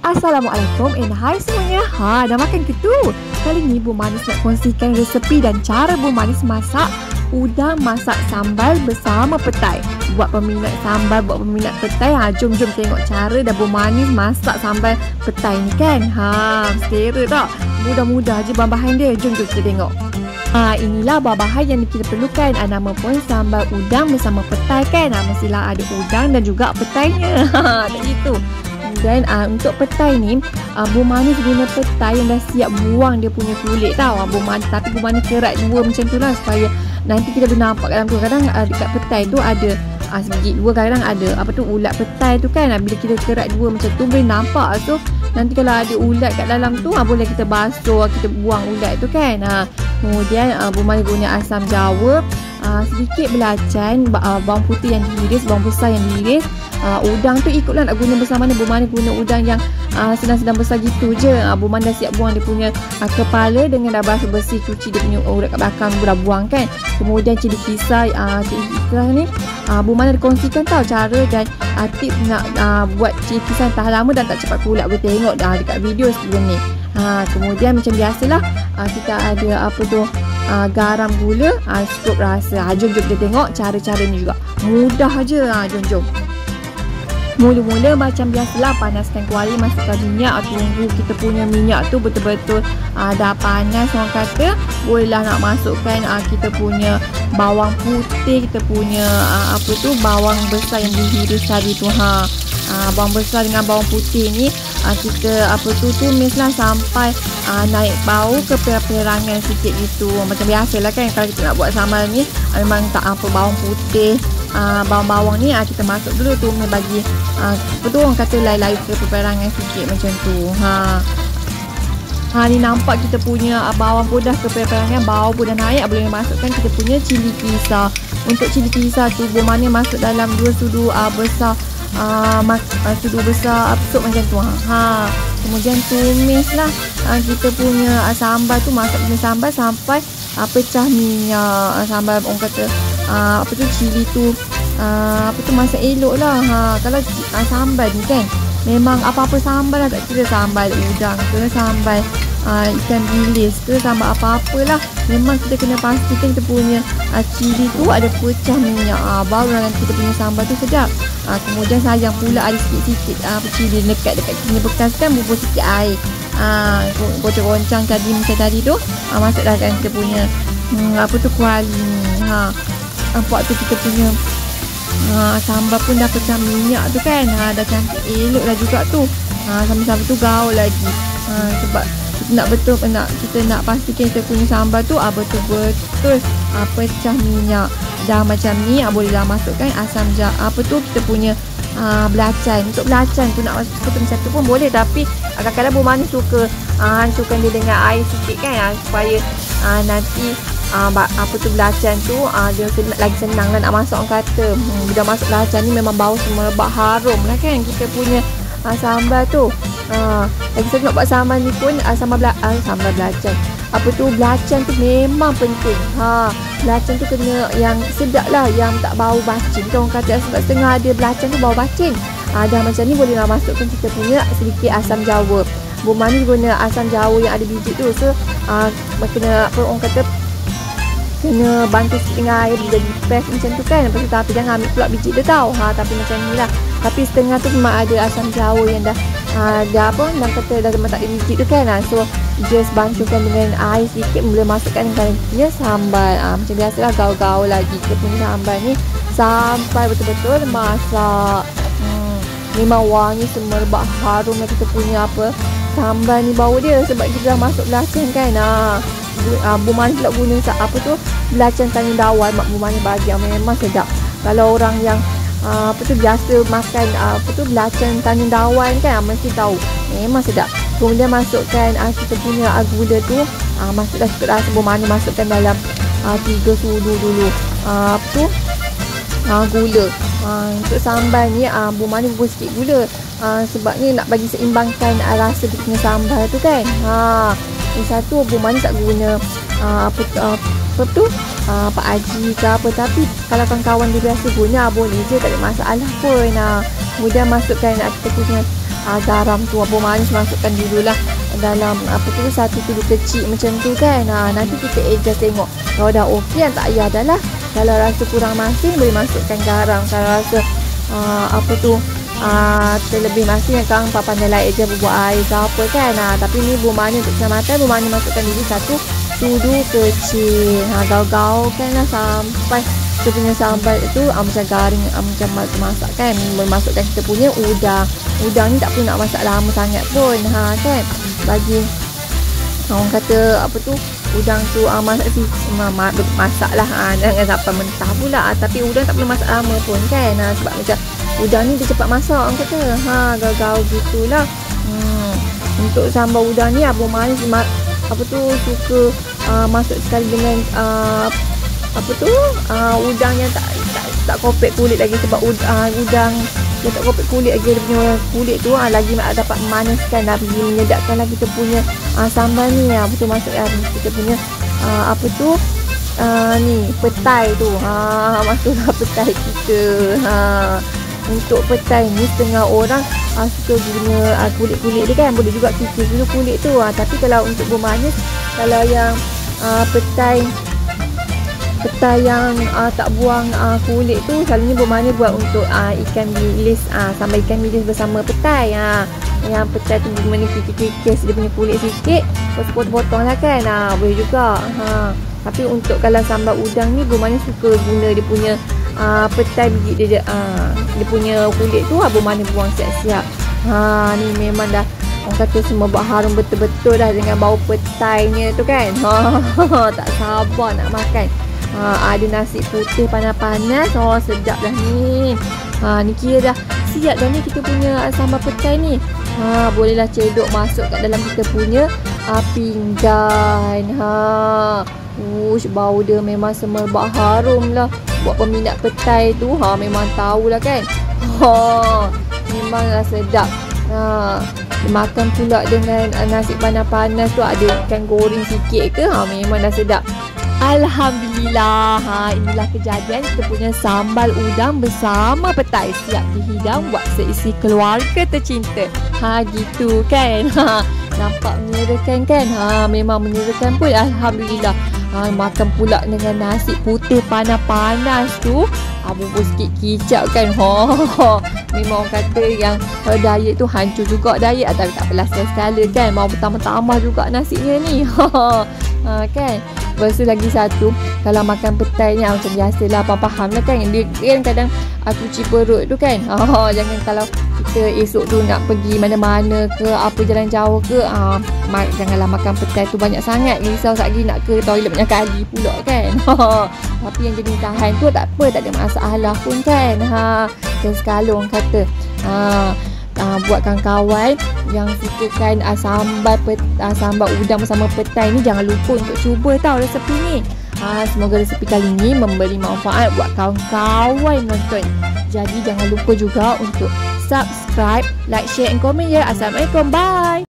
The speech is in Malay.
Assalamualaikum and hai semuanya. Dah makan ke tu? Kali ni Bu Manis nak kongsikan resepi dan cara Bu Manis masak udang masak sambal bersama petai. Buat peminat sambal, buat peminat petai, jom tengok cara dah Bu Manis masak sambal petai ni kan. Selera tak? Mudah-mudah je bahan dia. Jom kita tengok. Inilah bahan yang kita perlukan. Nama pun sambal udang bersama petai kan. Mestilah ada udang dan juga petainya. Tak gitu. Dan untuk petai ni, Bu Manis guna petai yang dah siap buang dia punya kulit tau. Tapi Bu Manis kerat dua macam tu lah, supaya nanti kita boleh nampak kat dalam tu. Kadang dekat petai tu ada sebiji dua, kadang ada ulat petai tu kan. Bila kita kerat dua macam tu boleh nampak. So nanti kalau ada ulat kat dalam tu, boleh kita basuh, kita buang ulat tu kan. Kemudian Bu Manis guna asam jawa, sedikit belacan, bawang putih yang diiris, bawang besar yang diiris. Udang tu ikutlah nak guna besar mana. Bu Manis guna udang yang sedang-sedang besar gitu je. Bu Manis dah siap buang dia punya kepala dengan dah basuh bersih, cuci dia punya urat kat belakang, dah buang kan. Kemudian cili kisar, ni Bu Manis ada kongsikan tau cara dan tip nak buat cili kisar tahan lama dan tak cepat kulak. Boleh tengok dekat video sebelum ni. Kemudian macam biasalah, kita ada garam, gula, cukup rasa. Jom kita tengok cara-cara ni juga. Mudah je. Jom. Mula-mula macam biasalah, panaskan kuali, masukkan minyak, tunggu kita punya minyak tu betul-betul dah panas orang kata. Bolehlah nak masukkan kita punya bawang putih, kita punya bawang besar yang dihiris tadi tu. Bawang besar dengan bawang putih ni kita tumislah sampai naik bau keperangan sikit gitu. Macam biasalah kan, kalau kita nak buat sambal ni memang tak bawang putih, bawang-bawang ni kita masuk dulu tumis bagi orang kata layu-layu keperangan sikit macam tu. Ni nampak kita punya bawang pun dah keperangan, bau pun dah naik. Boleh masukkan kita punya cili kisar. Untuk cili kisar tu Bu Manis masuk dalam 2 sudu besar, sudu besar sup macam tu. Kemudian tumislah kita punya sambal tu, masak punya sambal sampai pecah minyak. Sambal orang kata cili tu masak elok lah. Kalau sambal ni kan, memang apa-apa sambal lah, tak kira sambal udang ke, sambal ikan bilis ke, sambal apa-apalah, memang kita kena pastikan kita punya cili tu ada pecah minyak, baru nanti kita punya sambal tu sedap. Kemudian sayang pula ada sikit-sikit cili dekat sini bekas kan, bubur sikit air, bocor goncang tadi macam tadi tu, masuklah kan kita punya kuali ni. Nampak tu kita punya sambal pun dah pecah minyak tu kan. Dah cantik elok dah juga tu. Sambil-sambil tu gaul lagi. Sebab kita nak pastikan kita punya sambal tu betul-betul pecah minyak. Dah macam ni, bolehlah masukkan asam kita punya belacan. Untuk belacan tu nak masuk macam tu pun boleh, tapi kadang-kadang Bu Manis suka hancurkan dia dengan air sikit kan, supaya nanti belacan tu dia lagi senang lah nak masak orang kata. Bila masuk belacan ni memang bau semua bak harum lah kan kita punya sambal tu. Lagi saya nak buat sambal ni pun sambal belacan. Belacan tu memang penting. Belacan tu kena yang sedap lah, yang tak bau bacin kan orang kata, sebab setengah ada belacan tu bau bacin. Dah macam ni bolehlah masukkan kita punya sedikit asam jawa. Bu Manis guna asam jawa yang ada biji tu. So kena orang kata kena bantu sikit dengan air bila di-press macam tu kan. Lepas tu tapi jangan ambil pula biji dia tau. Tapi macam ni lah. Tapi setengah tu memang ada asam jawa yang dah kata dah memang tak ada biji tu kan. So just bancukan dengan air sikit, boleh masukkan dengan sambal. Macam biasalah, gaul-gaul lagi kita punya sambal ni sampai betul-betul masak. Memang wangi semerbak harum lah kita punya sambal ni bau dia, sebab kita dah masuk belacan kan. Bu Manis pula guna belacan tanjung dawan. Mak Bu Manis bagi memang sedap. Kalau orang yang biasa makan belacan tanjung dawan kan, mesti tahu memang sedap. Kemudian masukkan kita punya gula tu, masuklah cukup rasa. Bu Manis masukkan dalam 3 sudu dulu gula. Untuk sambal ni Bu Manis bubuh sikit gula, sebab ni nak bagi seimbangkan rasa dia punya sambal tu kan. Satu Bu Manis tak guna Pak Haji ke apa, tapi kalau kawan-kawan dia biasa guna boleh je, tak ada masalah pun. Kemudian masukkan kita punya garam tu, bawang manis masukkan dululah dalam satu tudu kecil macam tu kan. Nanti kita adjust tengok. Kalau dah okey, tak payah dah lah. Kalau rasa kurang masin, boleh masukkan garam. Kalau rasa terlebih masin, kan pandai lain je buat air ke apa kan. Tapi ni bawang manis untuk keselamatan, bawang manis masukkan dulu satu tudu kecil. Gaul-gaulkan lah sampai kita punya sambal itu macam garing, macam masak kan. Memasukkan kita punya udang ni tak perlu nak masak lama sangat pun kan. Bagi orang kata udang tu masak lah, jangan sampai mentah pula. Tapi udang tak perlu masak lama pun kan. Sebab macam udang ni dia cepat masak orang kata. Gaul-gaul gitulah. Untuk sambal udang ni Abang Manis suka masuk sekali dengan udang yang tak kopek kulit lagi. Sebab udang dia tak kopek kulit lagi, dia punya kulit tu lagi dapat memanaskan, lagi menyedapkan lagi kita punya sambal ni. Masuk kita punya ni petai tu. Masuklah petai kita. Untuk petai ni setengah orang suka guna kulit-kulit dia kan. Boleh juga kikis dulu kulit tu. Tapi kalau untuk bawang manis, kalau yang petai yang tak buang kulit tu, selalunya bawang manis buat untuk ikan bilis, sambal ikan bilis bersama petai. Yang petai tu gimana kikis dia punya kulit sikit, potong-potong lah kan. Boleh juga. Tapi untuk kalau sambal udang ni, bawang manis suka guna dia punya petai biji dia punya kulit tu, bawang manis buang siap-siap. Ni memang dah orang kata semua buat harum betul-betul dah dengan bau petainya tu kan. Tak sabar nak makan. Ada nasi putih panas-panas. Sedap dah ni. Ni kira dah siap dah ni kita punya sambal petai ni. Bolehlah cedok masuk kat dalam kita punya pinggan. Bau dia memang semerbak harum lah. Buat peminat petai tu memang tahulah kan. Memanglah sedap. Makan pula dengan nasi panas-panas tu, ada ikan goreng sikit ke, memang dah sedap. Alhamdulillah. Inilah kejadian kita punya sambal udang bersama petai siap dihidang buat seisi keluarga tercinta. Gitu kan. Nampak menyerekan kan. Memang menyerekan pun. Alhamdulillah. Makan pula dengan nasi putih panas-panas tu, bubur sikit kicap kan. Memang orang kata yang diet tu hancur juga diet. Tapi tak apalah, sekali kan. Mau bertambah-tambah juga nasinya ni. Kan. Lepas tu lagi satu, kalau makan petai ni macam biasalah, faham lah kan. Dia kadang cuci perut tu kan. Jangan kalau kita esok tu nak pergi mana-mana ke apa jalan jauh ke, janganlah makan petai tu banyak sangat. Risau lagi nak ke toilet banyak kali pula kan. Tapi yang jadi tahan tu tak apa, tak ada masalah pun kan. Sekali orang kata buat kawan-kawan yang sukakan sambal udang bersama petai ni, jangan lupa untuk cuba tau resepi ni. Semoga resepi kali ni memberi manfaat buat kawan-kawan nonton. Jadi jangan lupa juga untuk subscribe, like, share and komen ya. Assalamualaikum, bye.